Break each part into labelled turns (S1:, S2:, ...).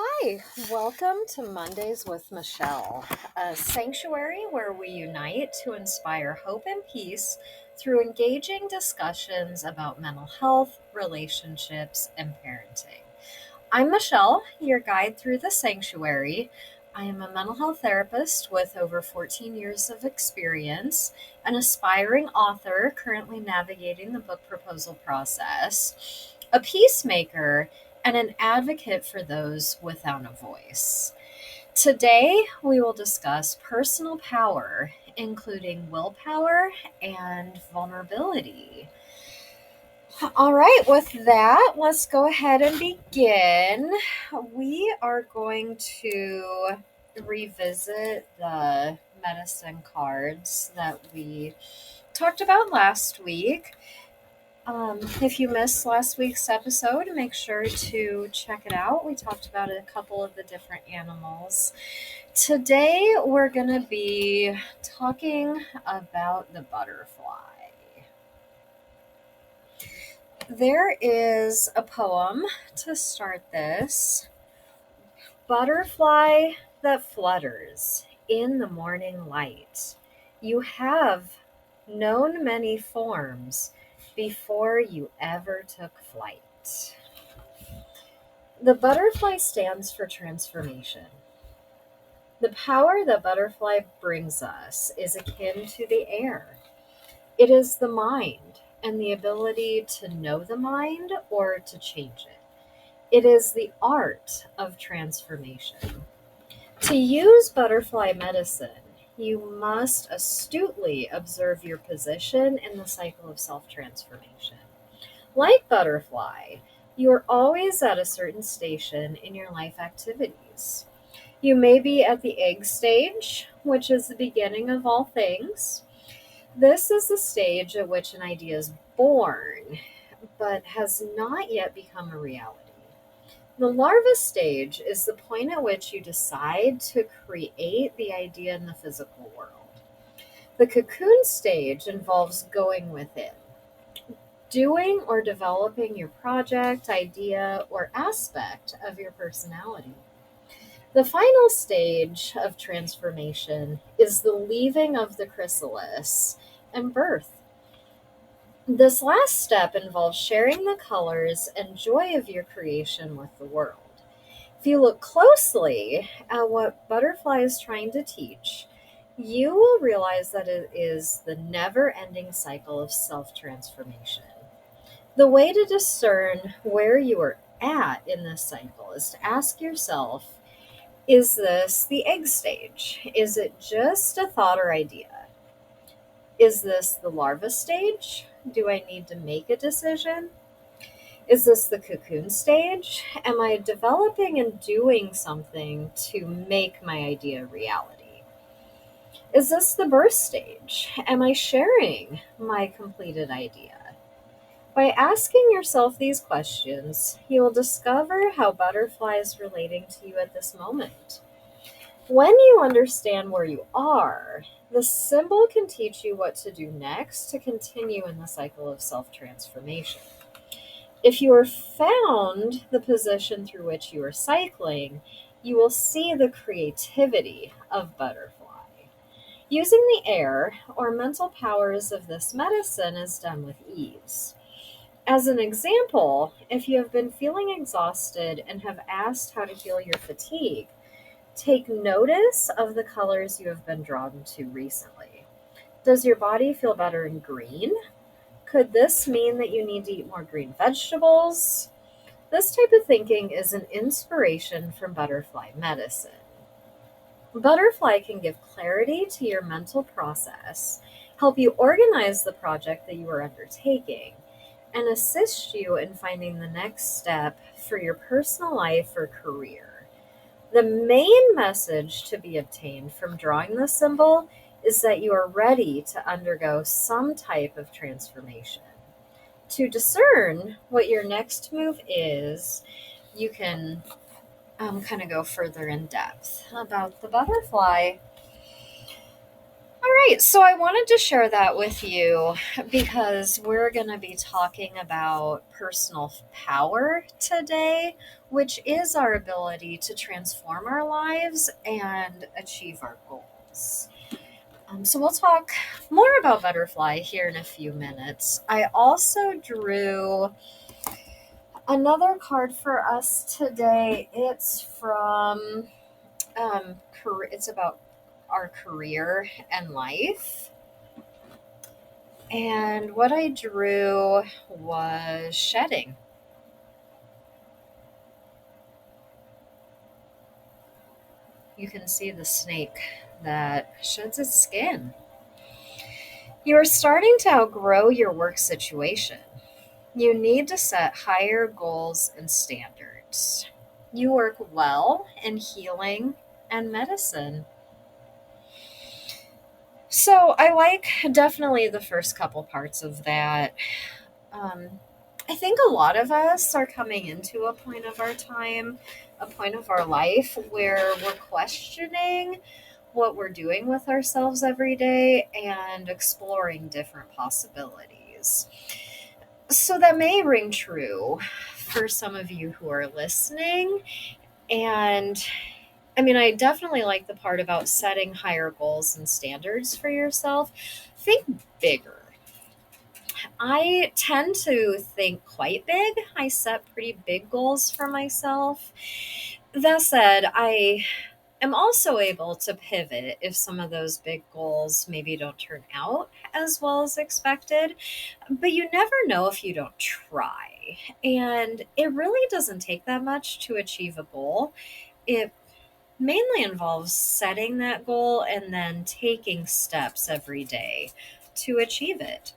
S1: Hi, welcome to Mondays with Michelle, a sanctuary where we unite to inspire hope and peace through engaging discussions about mental health, relationships, and parenting. I'm Michelle, your guide through the sanctuary. I am a mental health therapist with over 14 years of experience, an aspiring author currently navigating the book proposal process, a peacemaker, and an advocate for those without a voice. Today, we will discuss personal power, including willpower and vulnerability. All right, with that, let's go ahead and begin. We are going to revisit the medicine cards that we talked about last week. If you missed last week's episode, make sure to check it out. We talked about a couple of the different animals. Today, we're going to be talking about the butterfly. There is a poem to start this. Butterfly that flutters in the morning light. You have known many forms before you ever took flight. The butterfly stands for transformation. The power that butterfly brings us is akin to the air. It is the mind and the ability to know the mind or to change it. It is the art of transformation. To use butterfly medicine, you must astutely observe your position in the cycle of self-transformation. Like butterfly, you are always at a certain station in your life activities. You may be at the egg stage, which is the beginning of all things. This is the stage at which an idea is born, but has not yet become a reality. The larva stage is the point at which you decide to create the idea in the physical world. The cocoon stage involves going within, doing or developing your project, idea, or aspect of your personality. The final stage of transformation is the leaving of the chrysalis and birth. This last step involves sharing the colors and joy of your creation with the world. If you look closely at what butterfly is trying to teach, you will realize that it is the never ending cycle of self transformation. The way to discern where you are at in this cycle is to ask yourself, is this the egg stage? Is it just a thought or idea? Is this the larva stage? Do I need to make a decision? Is this the cocoon stage? Am I developing and doing something to make my idea reality? Is this the birth stage? Am I sharing my completed idea? By asking yourself these questions, you will discover how butterfly is relating to you at this moment. When you understand where you are, the symbol can teach you what to do next to continue in the cycle of self-transformation. If you are found the position through which you are cycling, you will see the creativity of butterfly. Using the air or mental powers of this medicine is done with ease. As an example, if you have been feeling exhausted and have asked how to heal your fatigue, take notice of the colors you have been drawn to recently. Does your body feel better in green? Could this mean that you need to eat more green vegetables? This type of thinking is an inspiration from butterfly medicine. Butterfly can give clarity to your mental process, help you organize the project that you are undertaking, and assist you in finding the next step for your personal life or career. The main message to be obtained from drawing the symbol is that you are ready to undergo some type of transformation. To discern what your next move is, you can kind of go further in depth about the butterfly. All right, so I wanted to share that with you because we're going to be talking about personal power today, which is our ability to transform our lives and achieve our goals. So we'll talk more about butterfly here in a few minutes. I also drew another card for us today. It's from it's about our career and life. And what I drew was shedding. You can see the snake that sheds its skin. You are starting to outgrow your work situation. You need to set higher goals and standards. You work well in healing and medicine. So I like definitely the first couple parts of that. Um, I think a lot of us are coming into a point of our time, a point of our life where we're questioning what we're doing with ourselves every day and exploring different possibilities. So that may ring true for some of you who are listening. And I mean, I definitely like the part about setting higher goals and standards for yourself. Think bigger. I tend to think quite big. I set pretty big goals for myself. That said, I am also able to pivot if some of those big goals maybe don't turn out as well as expected. But you never know if you don't try. And it really doesn't take that much to achieve a goal. It mainly involves setting that goal and then taking steps every day to achieve it.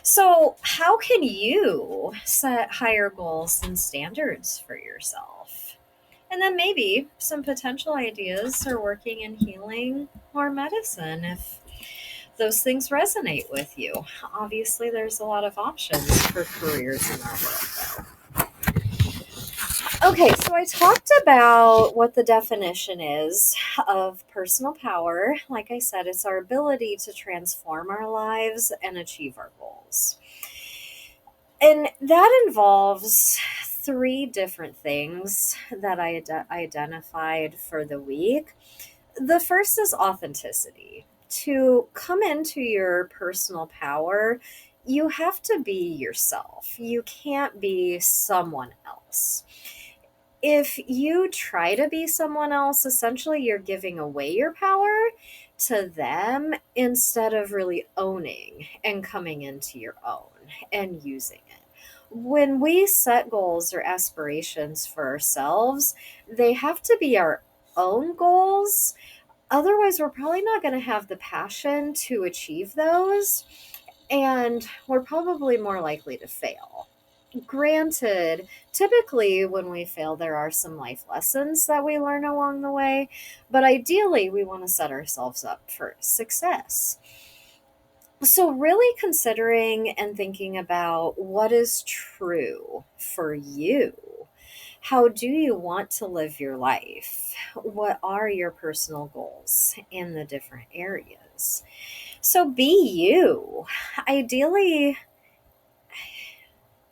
S1: So, how can you set higher goals and standards for yourself? And then maybe some potential ideas for working in healing or medicine if those things resonate with you. Obviously, there's a lot of options for careers in our world, though. Okay, so I talked about what the definition is of personal power. Like I said, it's our ability to transform our lives and achieve our goals. And that involves three different things that I identified for the week. The first is authenticity. To come into your personal power, you have to be yourself. You can't be someone else. If you try to be someone else, essentially you're giving away your power to them instead of really owning and coming into your own and using it. When we set goals or aspirations for ourselves, they have to be our own goals. Otherwise, we're probably not going to have the passion to achieve those, and we're probably more likely to fail. Granted, typically when we fail, there are some life lessons that we learn along the way, but ideally, we want to set ourselves up for success. So, really considering and thinking about what is true for you. How do you want to live your life? What are your personal goals in the different areas? So, be you. Ideally,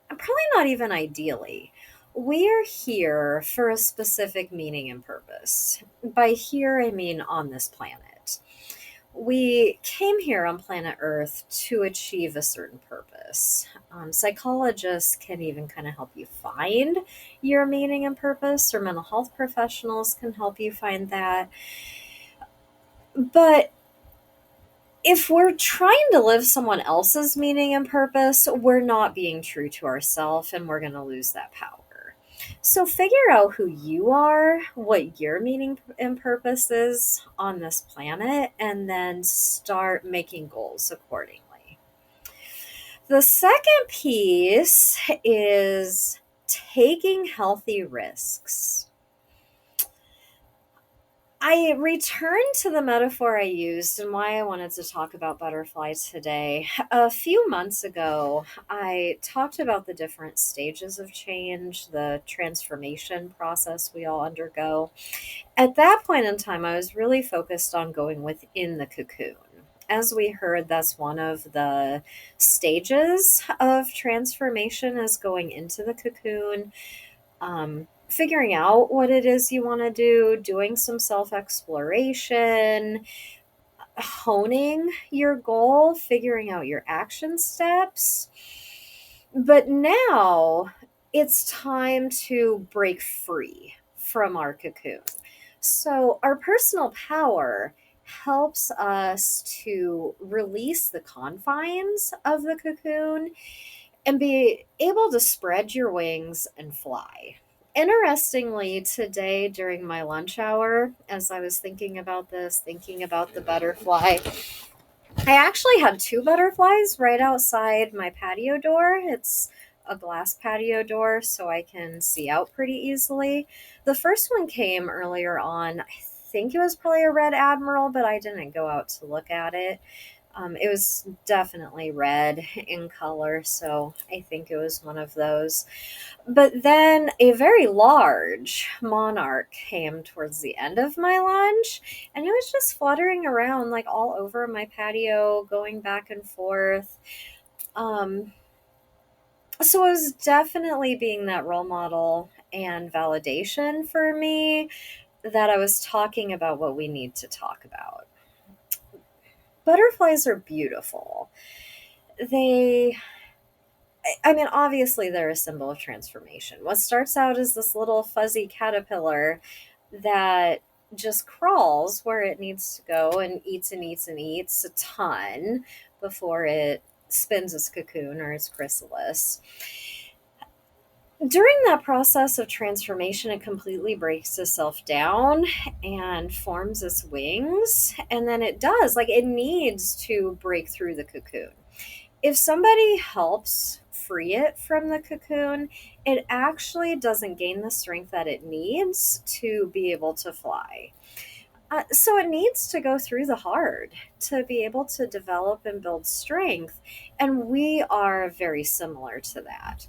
S1: probably not even ideally. We are here for a specific meaning and purpose. By here, I mean on this planet. We came here on planet Earth to achieve a certain purpose. Psychologists can even kind of help you find your meaning and purpose, or mental health professionals can help you find that. But if we're trying to live someone else's meaning and purpose, we're not being true to ourselves and we're going to lose that power. So figure out who you are, what your meaning and purpose is on this planet, and then start making goals accordingly. The second piece is taking healthy risks. I return to the metaphor I used and why I wanted to talk about butterflies today. A few months ago, I talked about the different stages of change, the transformation process we all undergo. At that point in time, I was really focused on going within the cocoon. As we heard, that's one of the stages of transformation, is going into the cocoon, figuring out what it is you want to do, doing some self exploration, honing your goal, figuring out your action steps. But now it's time to break free from our cocoon. So, our personal power helps us to release the confines of the cocoon and be able to spread your wings and fly. Interestingly, today during my lunch hour, as I was thinking about this, thinking about the butterfly, I actually had two butterflies right outside my patio door. It's a glass patio door, so I can see out pretty easily. The first one came earlier on. I think it was probably a red admiral, but I didn't go out to look at it. It was definitely red in color, so I think it was one of those. But then a very large monarch came towards the end of my lunch, and it was just fluttering around like all over my patio, going back and forth. Um, so it was definitely being that role model and validation for me that I was talking about what we need to talk about. Butterflies are beautiful. They I mean, obviously, they're a symbol of transformation. What starts out as this little fuzzy caterpillar that just crawls where it needs to go and eats and eats and eats a ton before it spins its cocoon or its chrysalis. During that process of transformation, it completely breaks itself down and forms its wings. And then it does, like, it needs to break through the cocoon. If somebody helps free it from the cocoon, it actually doesn't gain the strength that it needs to be able to fly. So it needs to go through the hard to be able to develop and build strength. And we are very similar to that.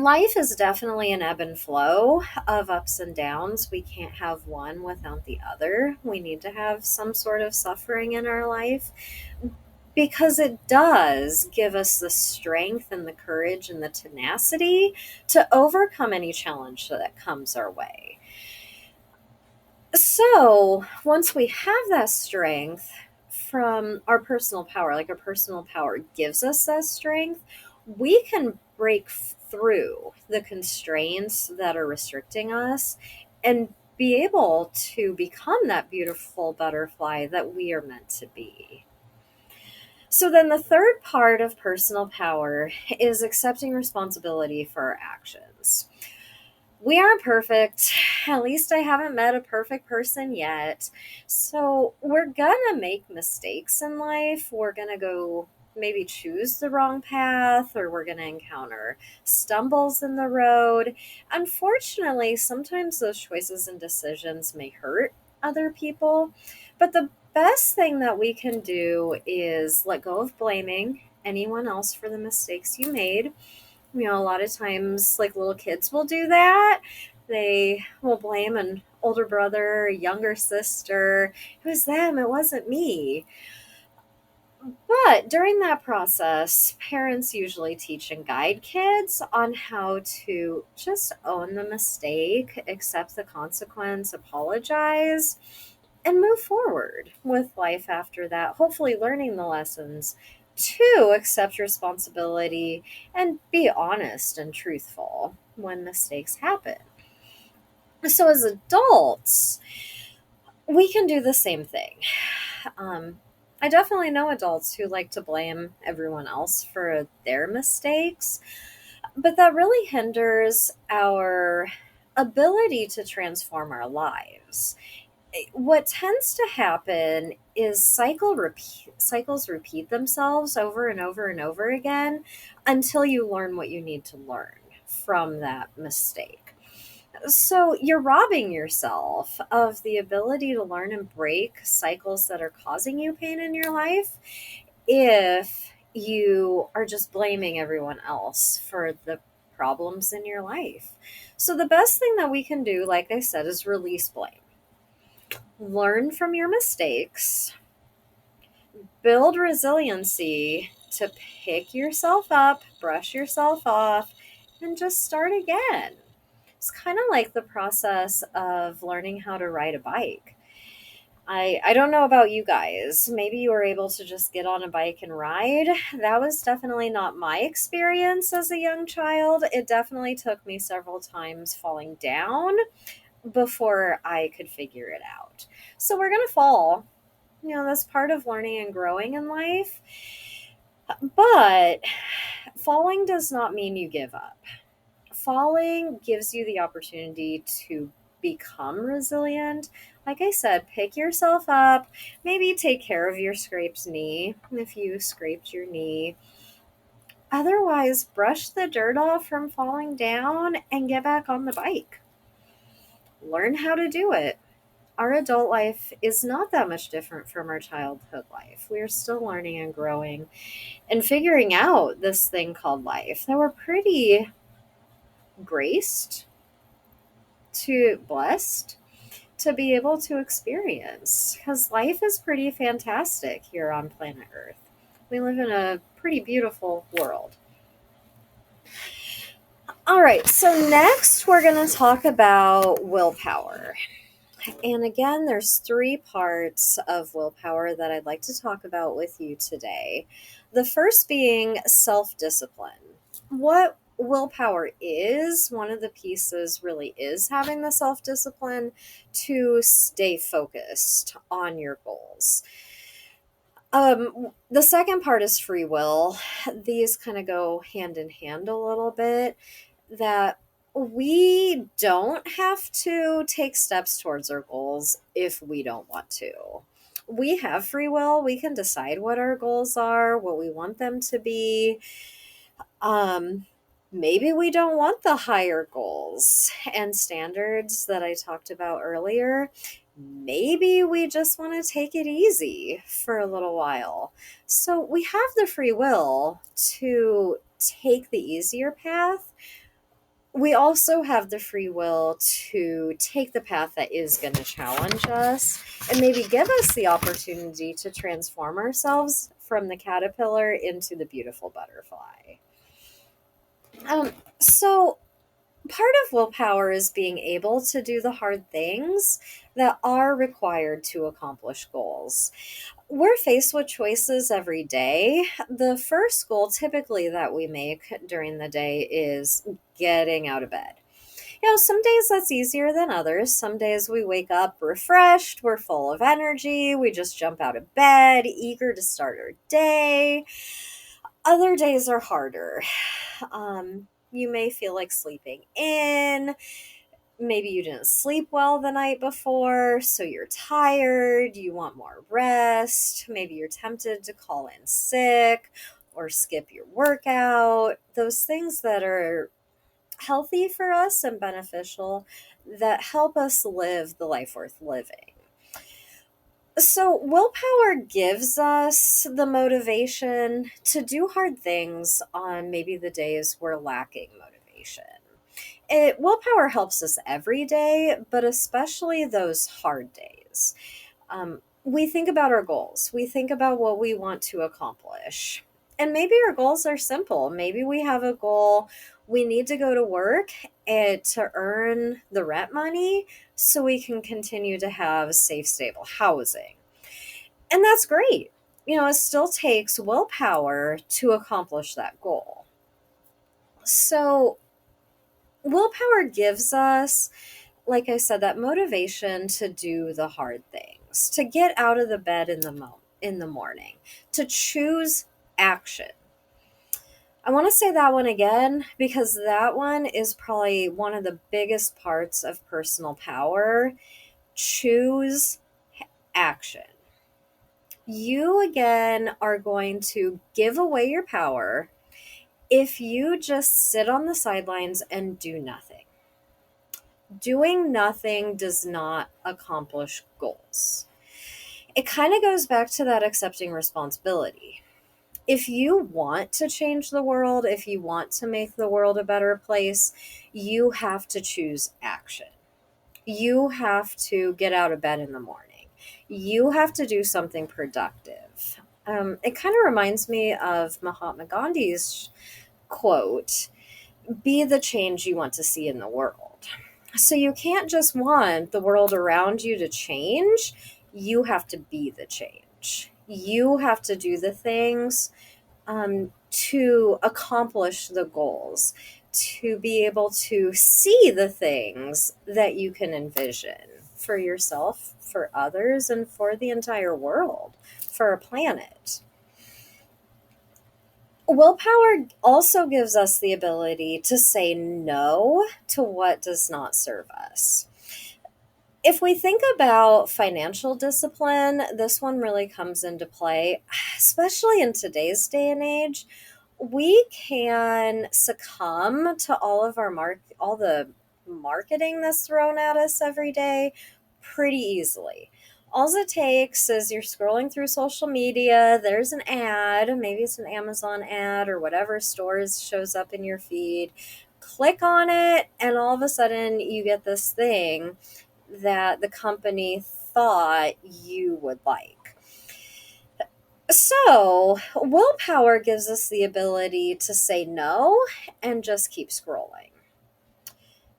S1: Life is definitely an ebb and flow of ups and downs. We can't have one without the other. We need to have some sort of suffering in our life because it does give us the strength and the courage and the tenacity to overcome any challenge that comes our way. So, once we have that strength from our personal power, like our personal power gives us that strength, we can break through the constraints that are restricting us and be able to become that beautiful butterfly that we are meant to be. So then the third part of personal power is accepting responsibility for our actions. We aren't perfect. At least I haven't met a perfect person yet. So we're gonna make mistakes in life. We're gonna go maybe choose the wrong path, or we're gonna encounter stumbles in the road. Unfortunately, sometimes those choices and decisions may hurt other people. But the best thing that we can do is let go of blaming anyone else for the mistakes you made. You know, a lot of times, like, little kids will do that. They will blame an older brother, a younger sister. It was them, it wasn't me. But during that process, parents usually teach and guide kids on how to just own the mistake, accept the consequence, apologize, and move forward with life after that, hopefully learning the lessons to accept responsibility and be honest and truthful when mistakes happen. So, as adults, we can do the same thing. Um, I definitely know adults who like to blame everyone else for their mistakes, but that really hinders our ability to transform our lives. What tends to happen is cycles repeat themselves over and over and over again until you learn what you need to learn from that mistake. So you're robbing yourself of the ability to learn and break cycles that are causing you pain in your life if you are just blaming everyone else for the problems in your life. So the best thing that we can do, like I said, is release blame. Learn from your mistakes, Build resiliency to pick yourself up, brush yourself off, and just start again. It's kind of like the process of learning how to ride a bike. I don't know about you guys. Maybe you were able to just get on a bike and ride. That was definitely not my experience as a young child. It definitely took me several times falling down before I could figure it out. So we're going to fall. That's part of learning and growing in life. But falling does not mean you give up. Falling gives you the opportunity to become resilient. Like I said, pick yourself up, maybe take care of your scraped knee if you scraped your knee. Otherwise, brush the dirt off from falling down and get back on the bike. Learn how to do it. Our adult life is not that much different from our childhood life. We are still learning and growing and figuring out this thing called life that we're pretty graced to blessed to be able to experience, because life is pretty fantastic here on planet Earth. We live in a pretty beautiful world. All right, so next we're going to talk about willpower. And again, there's 3 parts of willpower that I'd like to talk about with you today. The first being self-discipline. What willpower is, one of the pieces really is having the self-discipline to stay focused on your goals. The second part is free will. These kind of go hand in hand a little bit, that we don't have to take steps towards our goals if we don't want to. We have free will. We can decide what our goals are, what we want them to be. Maybe we don't want the higher goals and standards that I talked about earlier. Maybe we just want to take it easy for a little while. So we have the free will to take the easier path. We also have the free will to take the path that is going to challenge us and maybe give us the opportunity to transform ourselves from the caterpillar into the beautiful butterfly. So part of willpower is being able to do the hard things that are required to accomplish goals. We're faced with choices every day. The first goal typically that we make during the day is getting out of bed. Some days that's easier than others. Some days we wake up refreshed, we're full of energy, we just jump out of bed, eager to start our day. Other days are harder. You may feel like sleeping in. Maybe you didn't sleep well the night before, so you're tired, you want more rest. Maybe you're tempted to call in sick or skip your workout. Those things that are healthy for us and beneficial, that help us live the life worth living. So willpower gives us the motivation to do hard things on maybe the days we're lacking motivation. Willpower helps us every day, but especially those hard days. We think about our goals. We think about what we want to accomplish. And maybe our goals are simple. Maybe we have a goal. We need to go to work to earn the rent money so we can continue to have safe, stable housing. And that's great. It still takes willpower to accomplish that goal. So willpower gives us, like I said, that motivation to do the hard things, to get out of the bed in the morning, to choose action. I want to say that one again because that one is probably one of the biggest parts of personal power. Choose action. You again are going to give away your power if you just sit on the sidelines and do nothing. Doing nothing does not accomplish goals. It kind of goes back to that accepting responsibility. If you want to change the world, if you want to make the world a better place, you have to choose action. You have to get out of bed in the morning. You have to do something productive. It kind of reminds me of Mahatma Gandhi's quote, be the change you want to see in the world. So you can't just want the world around you to change, you have to be the change. You have to do the things to accomplish the goals, to be able to see the things that you can envision for yourself, for others, and for the entire world, for our planet. Willpower also gives us the ability to say no to what does not serve us. If we think about financial discipline, this one really comes into play, especially in today's day and age. We can succumb to all the marketing that's thrown at us every day pretty easily. All it takes is you're scrolling through social media, there's an ad, maybe it's an Amazon ad or whatever stores shows up in your feed. Click on it, and all of a sudden you get this thing that the company thought you would like. So, willpower gives us the ability to say no and just keep scrolling.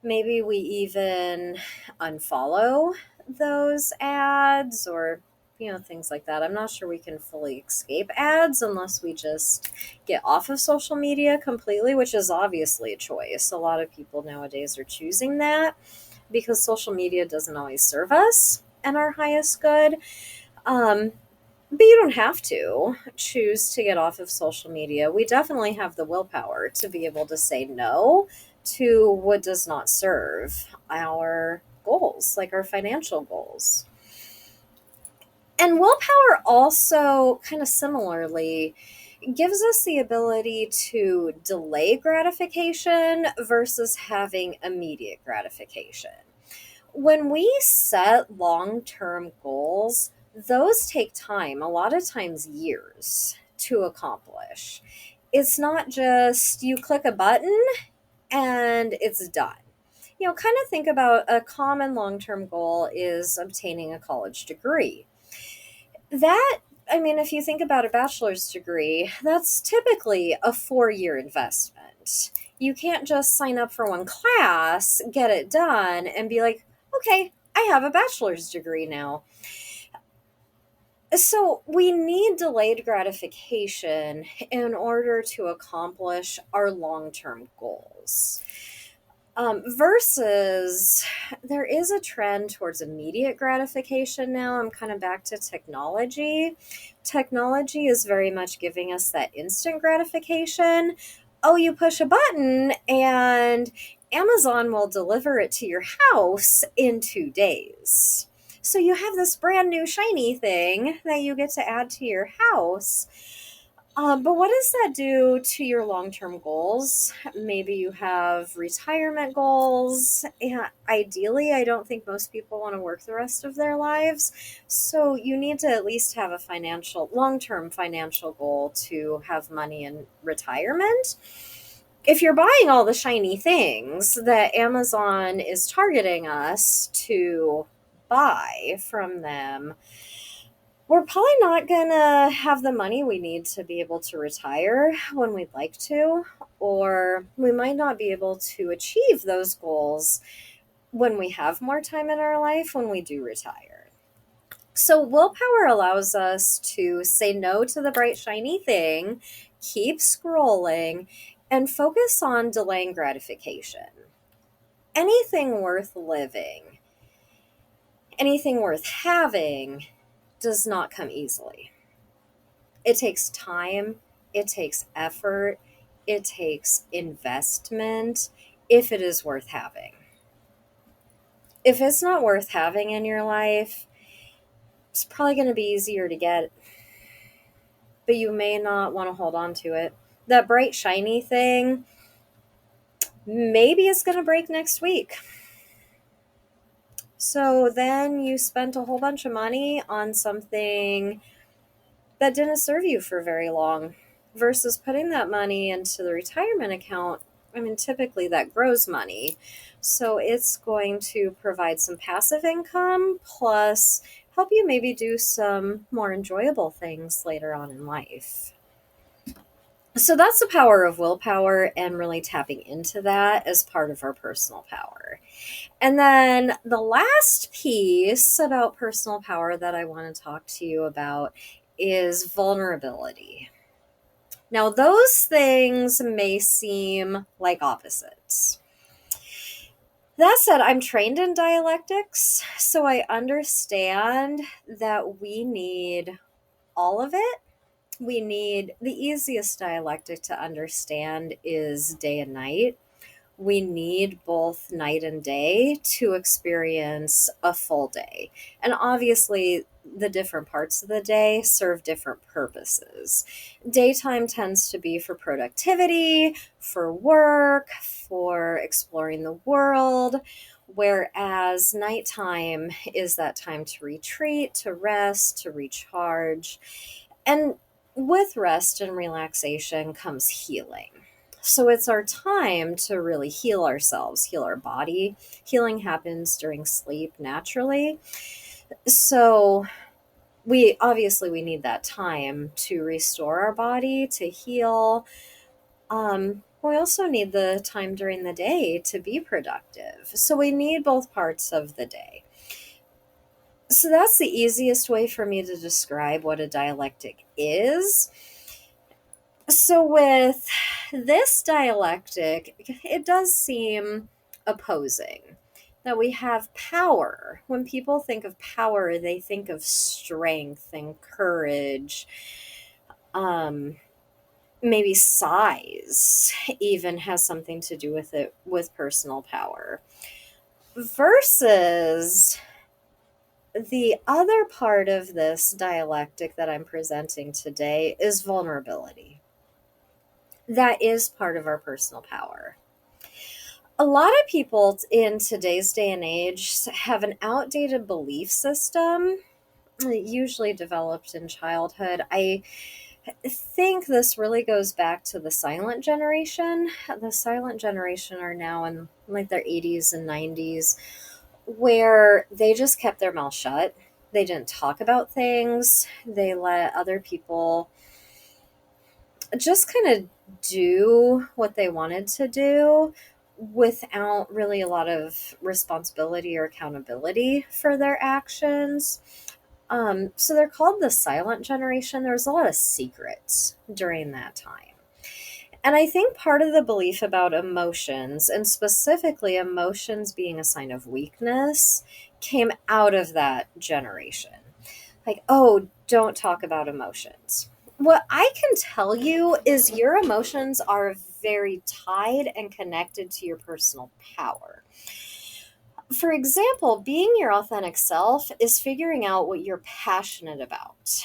S1: Maybe we even unfollow those ads or things like that. I'm not sure we can fully escape ads unless we just get off of social media completely, which is obviously a choice. A lot of people nowadays are choosing that because social media doesn't always serve us and our highest good. But you don't have to choose to get off of social media. We definitely have the willpower to be able to say no to what does not serve our goals, like our financial goals. And willpower also, kind of similarly, gives us the ability to delay gratification versus having immediate gratification. When we set long-term goals, those take time, a lot of times years, to accomplish. It's not just you click a button and it's done. Kind of think about a common long-term goal is obtaining a college degree. If you think about a bachelor's degree, that's typically a 4-year investment. You can't just sign up for one class, get it done, and be like, okay, I have a bachelor's degree now. So we need delayed gratification in order to accomplish our long-term goals. Versus there is a trend towards immediate gratification now. I'm kind of back to technology. Technology is very much giving us that instant gratification. Oh, you push a button and Amazon will deliver it to your house in 2 days. So you have this brand new shiny thing that you get to add to your house. But what does that do to your long-term goals? Maybe you have retirement goals. And ideally, I don't think most people want to work the rest of their lives. So you need to at least have a long-term financial goal to have money in retirement. If you're buying all the shiny things that Amazon is targeting us to buy from them, we're probably not going to have the money we need to be able to retire when we'd like to, or we might not be able to achieve those goals when we have more time in our life when we do retire. So willpower allows us to say no to the bright, shiny thing, keep scrolling, and focus on delaying gratification. Anything worth living, anything worth having, does not come easily. It takes time, it takes effort, it takes investment if it is worth having. If it's not worth having in your life, it's probably going to be easier to get, but you may not want to hold on to it. That bright, shiny thing, maybe it's going to break next week. So then you spent a whole bunch of money on something that didn't serve you for very long versus putting that money into the retirement account. Typically that grows money. So it's going to provide some passive income plus help you maybe do some more enjoyable things later on in life. So that's the power of willpower and really tapping into that as part of our personal power. And then the last piece about personal power that I want to talk to you about is vulnerability. Now, those things may seem like opposites. That said, I'm trained in dialectics, so I understand that we need all of it. We need the easiest dialectic to understand is day and night. We need both night and day to experience a full day. And obviously, the different parts of the day serve different purposes. Daytime tends to be for productivity, for work, for exploring the world, whereas nighttime is that time to retreat, to rest, to recharge. And with rest and relaxation comes healing. So it's our time to really heal ourselves, heal our body. Healing happens during sleep naturally. So we need that time to restore our body, to heal. We also need the time during the day to be productive. So we need both parts of the day. So that's the easiest way for me to describe what a dialectic is. So with this dialectic, it does seem opposing. That we have power. When people think of power, they think of strength and courage. Um, Maybe size even has something to do with it, with personal power. Versus the other part of this dialectic that I'm presenting today is vulnerability. That is part of our personal power. A lot of people in today's day and age have an outdated belief system, usually developed in childhood. I think this really goes back to the silent generation. The silent generation are now in like their 80s and 90s, where they just kept their mouth shut. They didn't talk about things. They let other people just kind of do what they wanted to do without really a lot of responsibility or accountability for their actions. So they're called the silent generation. There was a lot of secrets during that time. And I think part of the belief about emotions, and specifically emotions being a sign of weakness, came out of that generation. Like, oh, don't talk about emotions. What I can tell you is your emotions are very tied and connected to your personal power. For example, being your authentic self is figuring out what you're passionate about.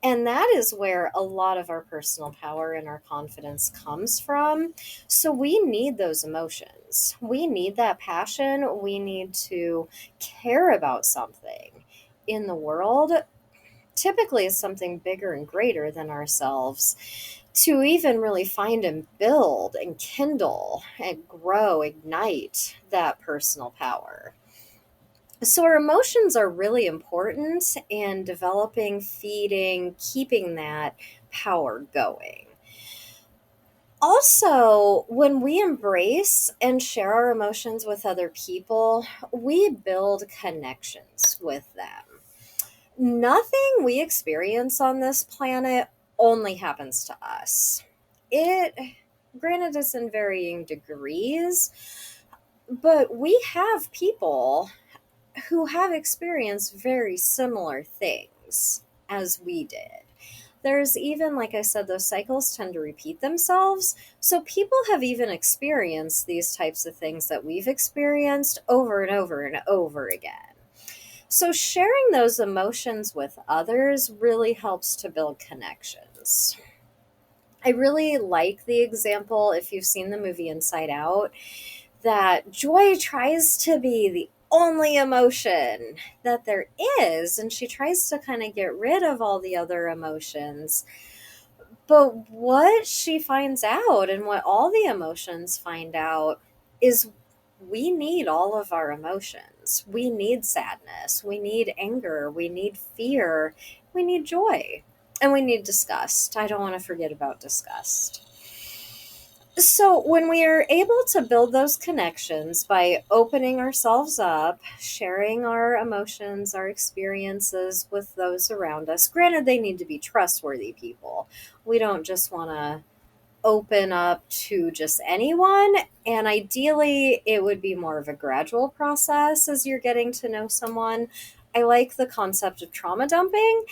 S1: And that is where a lot of our personal power and our confidence comes from. So we need those emotions. We need that passion. We need to care about something in the world. Typically, it's something bigger and greater than ourselves, to even really find and build and kindle and grow, ignite that personal power. So, our emotions are really important in developing, feeding, keeping that power going. Also, when we embrace and share our emotions with other people, we build connections with them. Nothing we experience on this planet only happens to us. It, granted, it's in varying degrees, but we have people who have experienced very similar things as we did. There's even, like I said, those cycles tend to repeat themselves. So people have even experienced these types of things that we've experienced over and over and over again. So sharing those emotions with others really helps to build connections. I really like the example, if you've seen the movie Inside Out, that joy tries to be the only emotion that there is, and she tries to kind of get rid of all the other emotions. But what she finds out, and what all the emotions find out, is we need all of our emotions. We need sadness. We need anger. We need fear. We need joy. And we need disgust. I don't want to forget about disgust. So, when we are able to build those connections by opening ourselves up, sharing our emotions, our experiences with those around us, granted, they need to be trustworthy people. We don't just want to open up to just anyone. And ideally, it would be more of a gradual process as you're getting to know someone. I like the concept of trauma dumping,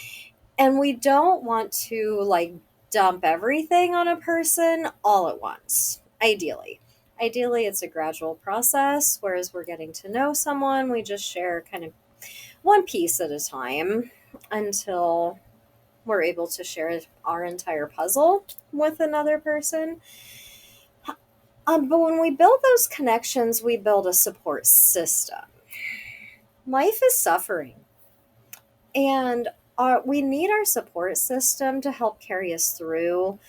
S1: and we don't want to like dump everything on a person all at once, ideally. Ideally, it's a gradual process, whereas we're getting to know someone, we just share kind of one piece at a time until we're able to share our entire puzzle with another person. But when we build those connections, we build a support system. Life is suffering, and we need our support system to help carry us through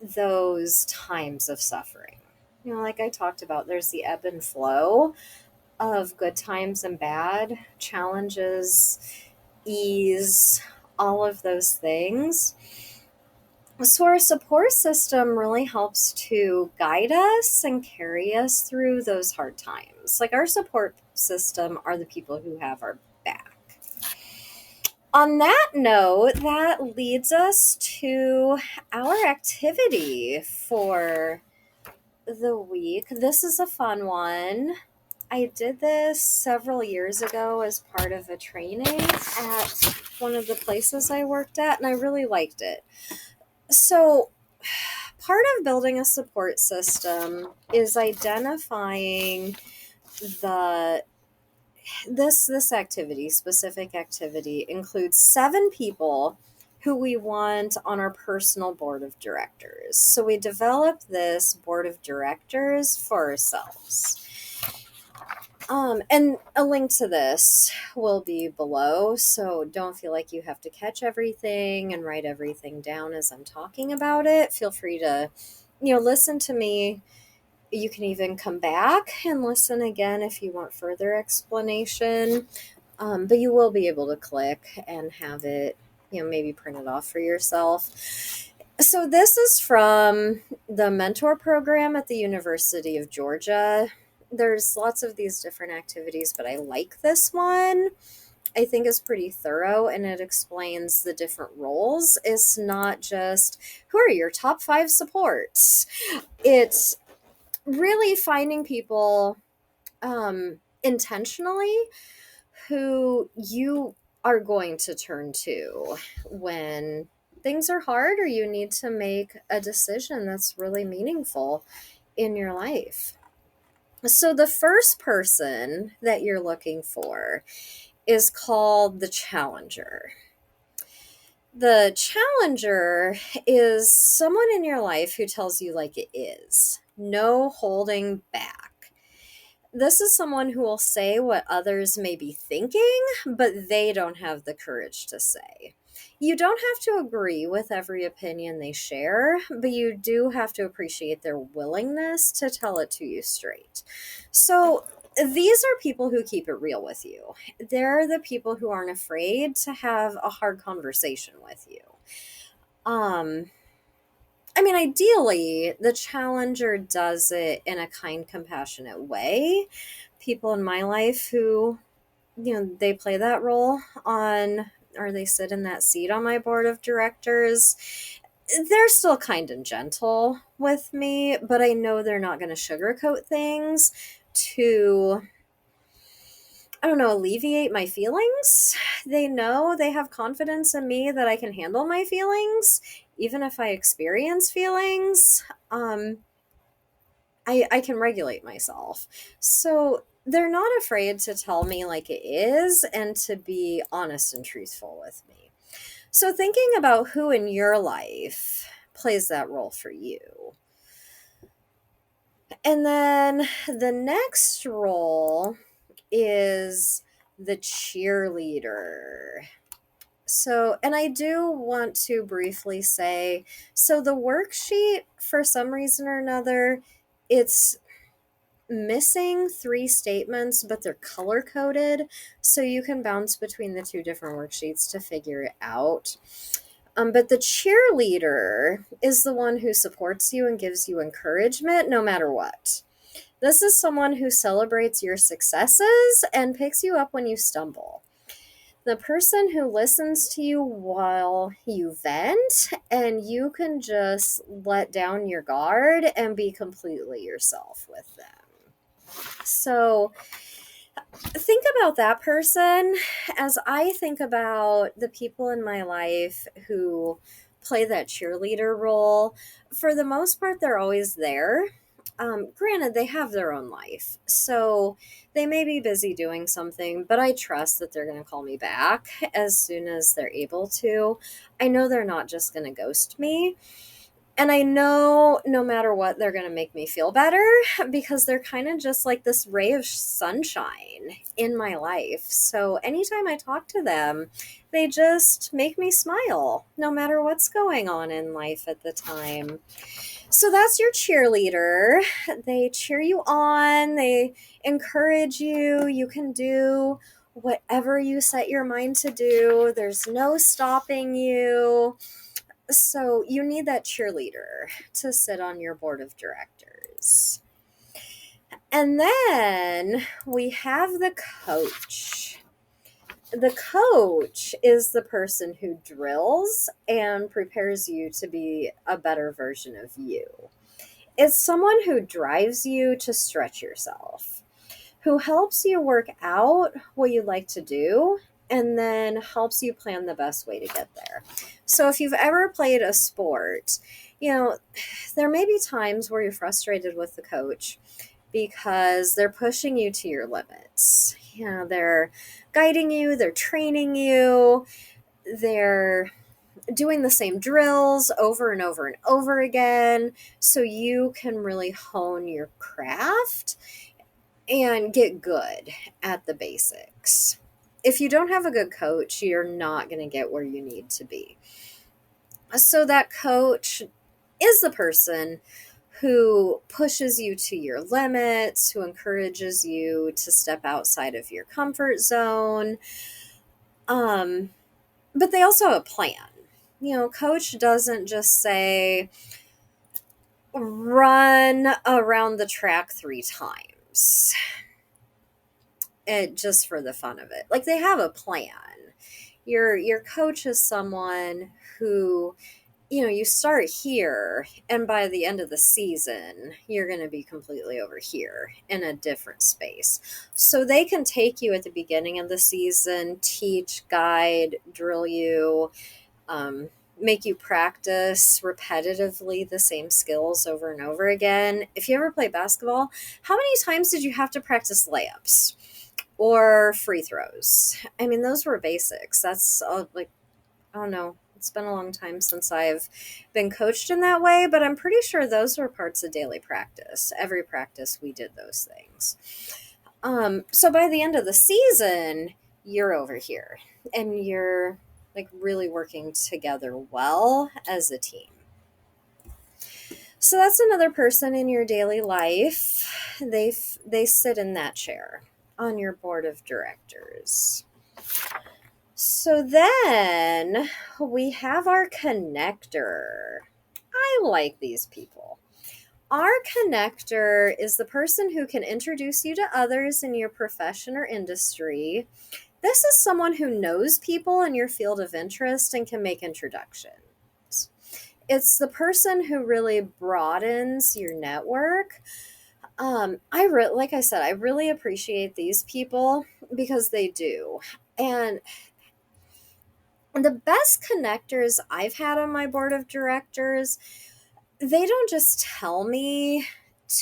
S1: those times of suffering. Like I talked about, there's the ebb and flow of good times and bad, challenges, ease, all of those things. So, our support system really helps to guide us and carry us through those hard times. Like, our support system are the people who have our back. On that note, that leads us to our activity for the week. This is a fun one. I did this several years ago as part of a training at one of the places I worked at, and I really liked it. So, part of building a support system is identifying this specific activity includes 7 people who we want on our personal board of directors. So we develop this board of directors for ourselves. And a link to this will be below, so don't feel like you have to catch everything and write everything down as I'm talking about it. Feel free to, listen to me. You can even come back and listen again if you want further explanation. But you will be able to click and have it, maybe print it off for yourself. So this is from the mentor program at the University of Georgia. There's lots of these different activities, but I like this one. I think is pretty thorough, and it explains the different roles. It's not just who are your top 5 supports. It's really finding people intentionally who you are going to turn to when things are hard or you need to make a decision that's really meaningful in your life. So the first person that you're looking for is called the challenger. The challenger is someone in your life who tells you like it is. No holding back. This is someone who will say what others may be thinking, but they don't have the courage to say. You don't have to agree with every opinion they share, but you do have to appreciate their willingness to tell it to you straight. So these are people who keep it real with you. They're the people who aren't afraid to have a hard conversation with you. Ideally, the challenger does it in a kind, compassionate way. People in my life who, they play that role or they sit in that seat on my board of directors, they're still kind and gentle with me, but I know they're not going to sugarcoat things to, alleviate my feelings. They know they have confidence in me that I can handle my feelings, even if I experience feelings. I can regulate myself. So they're not afraid to tell me like it is and to be honest and truthful with me. So thinking about who in your life plays that role for you. And then the next role is the cheerleader. So, and I do want to briefly say, so the worksheet, for some reason or another, it's missing 3 statements, but they're color coded, so you can bounce between the 2 different worksheets to figure it out. But the cheerleader is the one who supports you and gives you encouragement no matter what. This is someone who celebrates your successes and picks you up when you stumble. The person who listens to you while you vent, and you can just let down your guard and be completely yourself with them. So think about that person as I think about the people in my life who play that cheerleader role. For the most part, they're always there. Granted, they have their own life, so they may be busy doing something, but I trust that they're going to call me back as soon as they're able to. I know they're not just going to ghost me. And I know no matter what, they're going to make me feel better because they're kind of just like this ray of sunshine in my life. So anytime I talk to them, they just make me smile no matter what's going on in life at the time. So that's your cheerleader. They cheer you on, they encourage you. You can do whatever you set your mind to do, there's no stopping you. So you need that cheerleader to sit on your board of directors. And then we have the coach. The coach is the person who drills and prepares you to be a better version of you. It's someone who drives you to stretch yourself, who helps you work out what you'd like to do, and then helps you plan the best way to get there. So if you've ever played a sport, there may be times where you're frustrated with the coach because they're pushing you to your limits. They're guiding you, they're training you, they're doing the same drills over and over and over again so you can really hone your craft and get good at the basics. If you don't have a good coach, you're not going to get where you need to be. So that coach is the person who pushes you to your limits, who encourages you to step outside of your comfort zone. But they also have a plan. Coach doesn't just say, run around the track 3 times. Just for the fun of it. Like, they have a plan. Your coach is someone who, you start here, and by the end of the season, you're going to be completely over here in a different space. So they can take you at the beginning of the season, teach, guide, drill you, make you practice repetitively the same skills over and over again. If you ever play basketball, how many times did you have to practice layups or free throws? I mean, those were basics. That's I don't know. It's been a long time since I've been coached in that way, but I'm pretty sure those were parts of daily practice. Every practice we did those things. So by the end of the season, you're over here and you're really working together well as a team. So that's another person in your daily life. They sit in that chair on your board of directors. So then we have our connector. I like these people. Our connector is the person who can introduce you to others in your profession or industry. This is someone who knows people in your field of interest and can make introductions. It's the person who really broadens your network. Like I said, I really appreciate these people because they do. And the best connectors I've had on my board of directors, they don't just tell me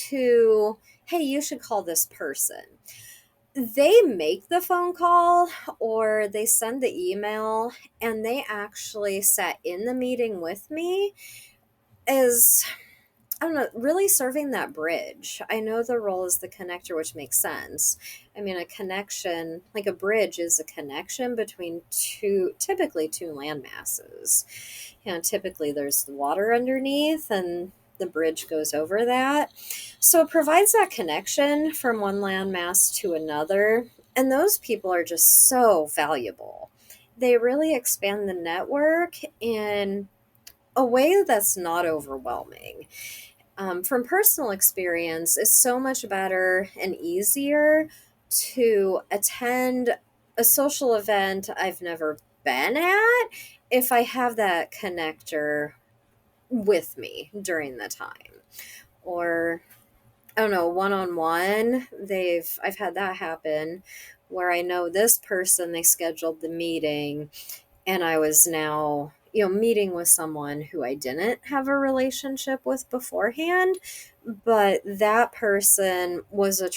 S1: hey, you should call this person. They make the phone call or they send the email, and they actually sat in the meeting with me as, I don't know, really serving that bridge. I know the role is the connector, which makes sense. I mean, a connection, like a bridge, is a connection between typically two land masses. Typically there's the water underneath and the bridge goes over that. So it provides that connection from one landmass to another. And those people are just so valuable. They really expand the network in a way that's not overwhelming. From personal experience, it's so much better and easier to attend a social event I've never been at if I have that connector with me during the time. Or I don't know, one on one. I've had that happen where I know this person, they scheduled the meeting, and I was now, meeting with someone who I didn't have a relationship with beforehand, but that person was a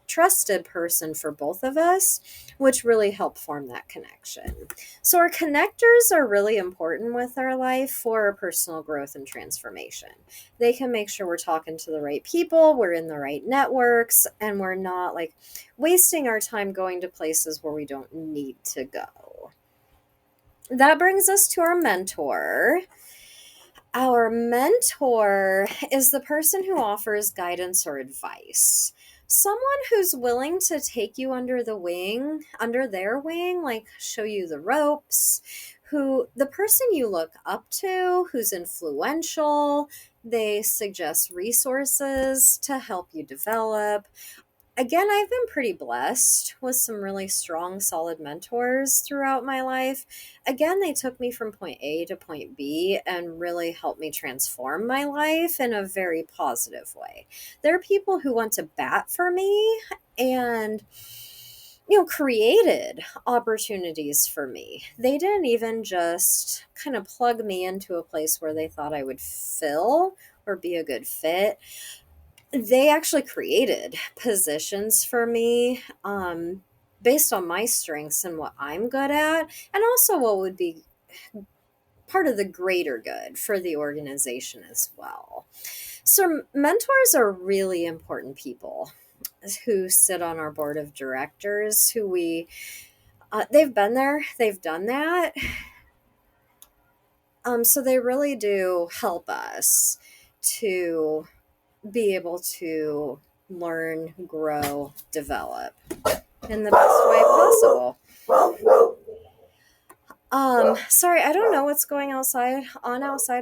S1: trusted person for both of us, which really helped form that connection. So our connectors are really important with our life for our personal growth and transformation. They can make sure we're talking to the right people, we're in the right networks, and we're not like wasting our time going to places where we don't need to go. That brings us to our mentor. Our mentor is the person who offers guidance or advice. Someone who's willing to take you under their wing, like show you the ropes, the person you look up to, who's influential, they suggest resources to help you develop. Again, I've been pretty blessed with some really strong, solid mentors throughout my life. Again, they took me from point A to point B and really helped me transform my life in a very positive way. There are people who want to bat for me and created opportunities for me. They didn't even just kind of plug me into a place where they thought I would fill or be a good fit. They actually created positions for me based on my strengths and what I'm good at, and also what would be part of the greater good for the organization as well. So mentors are really important people who sit on our board of directors, they've been there, they've done that. So they really do help us to be able to learn, grow, develop in the best way possible. Sorry, I don't know what's going outside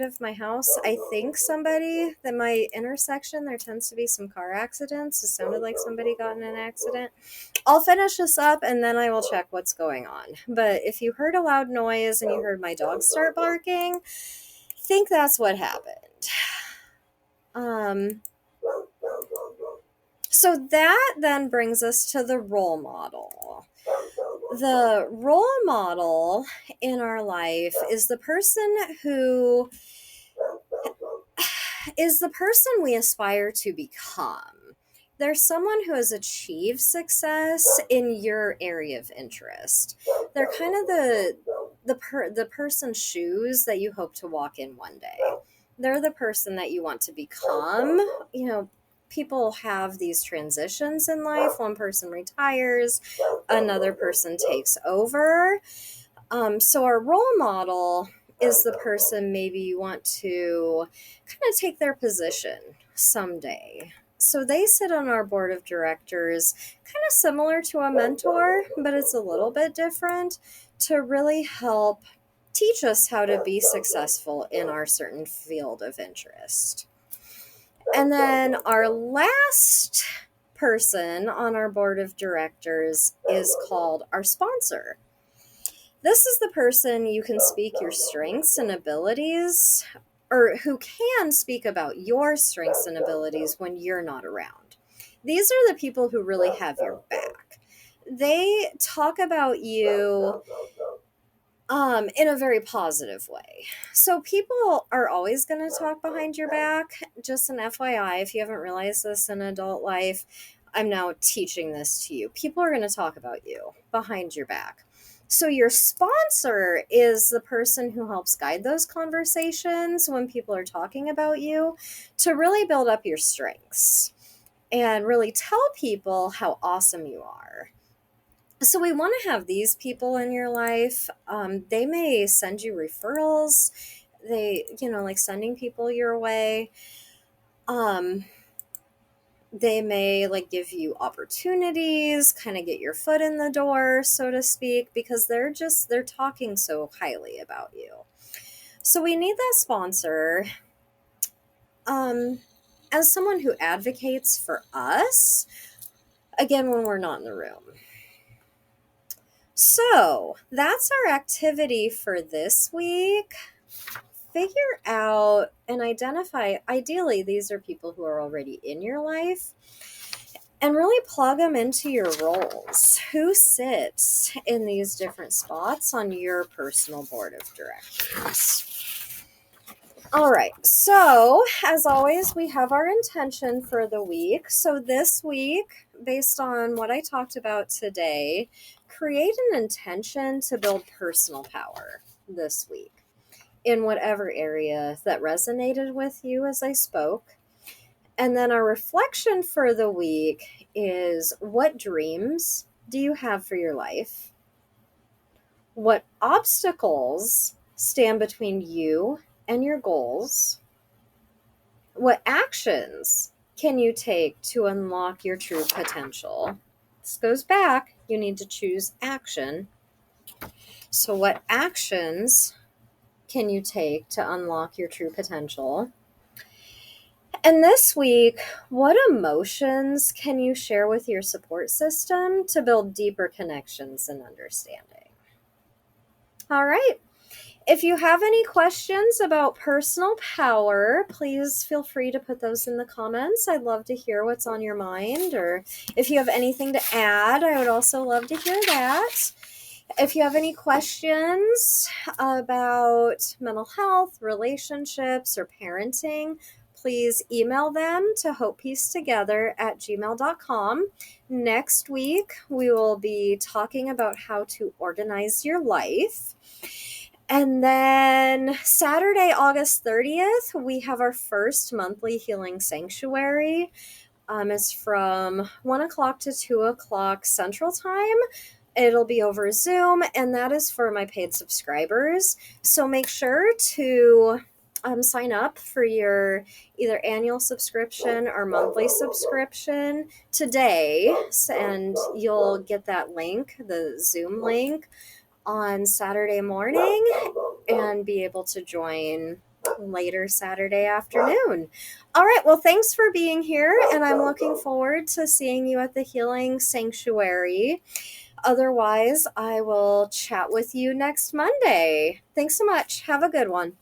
S1: of my house. I think that my intersection, there tends to be some car accidents. It sounded like somebody got in an accident. I'll finish this up and then I will check what's going on. But if you heard a loud noise and you heard my dog start barking, think that's what happened. So that then brings us to the role model. The role model in our life is the person we aspire to become. There's someone who has achieved success in your area of interest. They're kind of the person's shoes that you hope to walk in one day. They're the person that you want to become. People have these transitions in life. One person retires, another person takes over. So our role model is the person maybe you want to kind of take their position someday. So they sit on our board of directors, kind of similar to a mentor, but it's a little bit different, to really help teach us how to be successful in our certain field of interest. And then our last person on our board of directors is called our sponsor. This is the person you can speak your strengths and abilities, or who can speak about your strengths and abilities when you're not around. These are the people who really have your back. They talk about you in a very positive way. So people are always going to talk behind your back. Just an FYI, if you haven't realized this in adult life, I'm now teaching this to you. People are going to talk about you behind your back. So your sponsor is the person who helps guide those conversations when people are talking about you, to really build up your strengths and really tell people how awesome you are. So we want to have these people in your life. They may send you referrals. They, like sending people your way. They may like give you opportunities, kind of get your foot in the door, so to speak, because they're talking so highly about you. So we need that sponsor. As someone who advocates for us, again, when we're not in the room. So that's our activity for this week. Figure out and identify, ideally, these are people who are already in your life, and really plug them into your roles. Who sits in these different spots on your personal board of directors? All right, so as always, we have our intention for the week. So this week, based on what I talked about today, create an intention to build personal power this week in whatever area that resonated with you as I spoke. And then our reflection for the week is, what dreams do you have for your life? What obstacles stand between you and your goals? What actions can you take to unlock your true potential? This goes back. You need to choose action. So what actions can you take to unlock your true potential? And this week, what emotions can you share with your support system to build deeper connections and understanding? All right. If you have any questions about personal power, please feel free to put those in the comments. I'd love to hear what's on your mind, or if you have anything to add, I would also love to hear that. If you have any questions about mental health, relationships, or parenting, please email them to hopeacedtogether@gmail.com. Next week, we will be talking about how to organize your life. And then Saturday, August 30th, we have our first monthly healing sanctuary. It's from 1 o'clock to 2 o'clock Central Time. It'll be over Zoom, and that is for my paid subscribers. So make sure to sign up for your either annual subscription or monthly subscription today, and you'll get that link, the Zoom link, on Saturday morning and be able to join later Saturday afternoon. All right, well, thanks for being here, and I'm looking forward to seeing you at the Healing Sanctuary. Otherwise, I will chat with you next Monday. Thanks so much. Have a good one.